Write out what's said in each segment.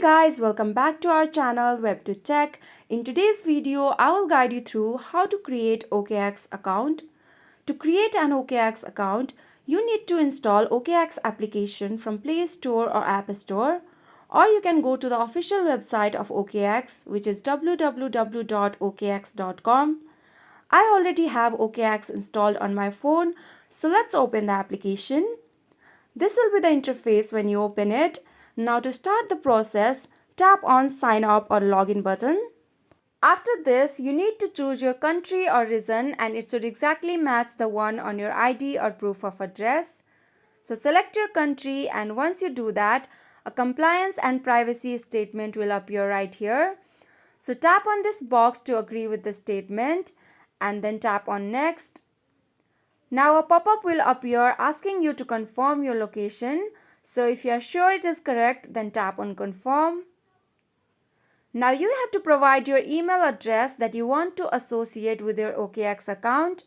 guys, welcome back to our channel WebToTech. In today's video, I will guide you through how to create OKX account. To create an OKX account, you need to install OKX application from Play Store or App Store, or you can go to the official website of OKX, which is www.okx.com. I already have OKX installed on my phone, so let's open the application. This will be the interface when you open it. Now to start the process, tap on sign up or login button. After this, you need to choose your country or region and it should exactly match the one on your ID or proof of address. So select your country, and once you do that, a compliance and privacy statement will appear right here. So tap on this box to agree with the statement and then tap on next. Now a pop-up will appear asking you to confirm your location. So if you are sure it is correct, then tap on confirm. Now you have to provide your email address that you want to associate with your OKX account.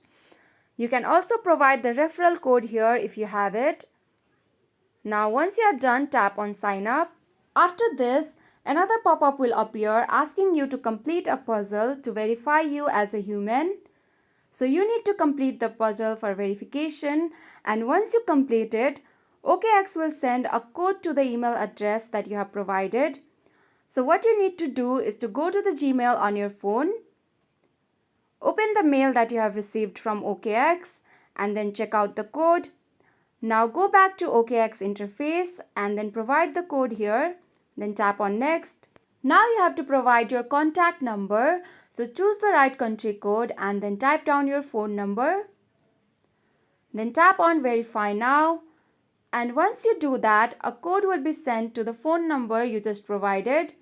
You can also provide the referral code here if you have it. Now once you are done, tap on sign up. After this, another pop-up will appear asking you to complete a puzzle to verify you as a human. So you need to complete the puzzle for verification, and once you complete it, OKX will send a code to the email address that you have provided. So what you need to do is to go to the Gmail on your phone, open the mail that you have received from OKX, and then check out the code. Now go back to OKX interface and then provide the code here, then tap on next. Now you have to provide your contact number, so choose the right country code and then type down your phone number. Then tap on verify now, and once you do that, a code will be sent to the phone number you just provided.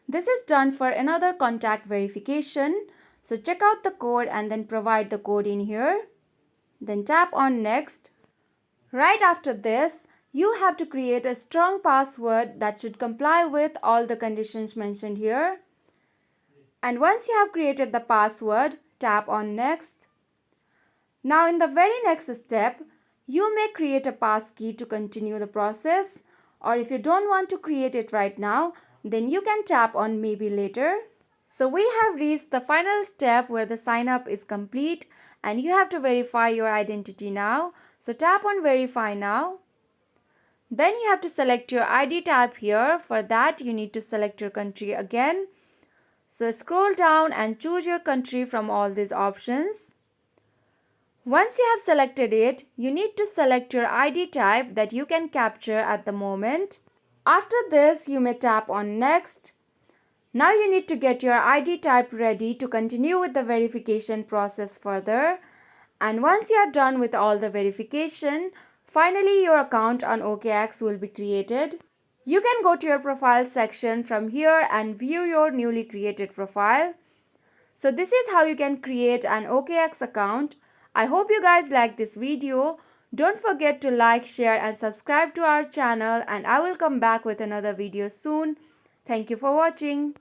This is done for another contact verification, so check out the code and then provide the code in here. Then tap on next. Right after this, you have to create a strong password that should comply with all the conditions mentioned here. And once you have created the password, tap on next. Now in the very next step, you may create a passkey to continue the process, or if you don't want to create it right now, then you can tap on maybe later. So we have reached the final step where the sign up is complete and you have to verify your identity now. So tap on verify now. Then you have to select your ID type here. For that, you need to select your country again. So scroll down and choose your country from all these options. Once you have selected it, you need to select your ID type that you can capture at the moment. After this, you may tap on next. Now you need to get your ID type ready to continue with the verification process further. And once you are done with all the verification, finally your account on OKX will be created. You can go to your profile section from here and view your newly created profile. So this is how you can create an OKX account. I hope you guys like this video. Don't forget to like, share and subscribe to our channel, and I will come back with another video soon. Thank you for watching.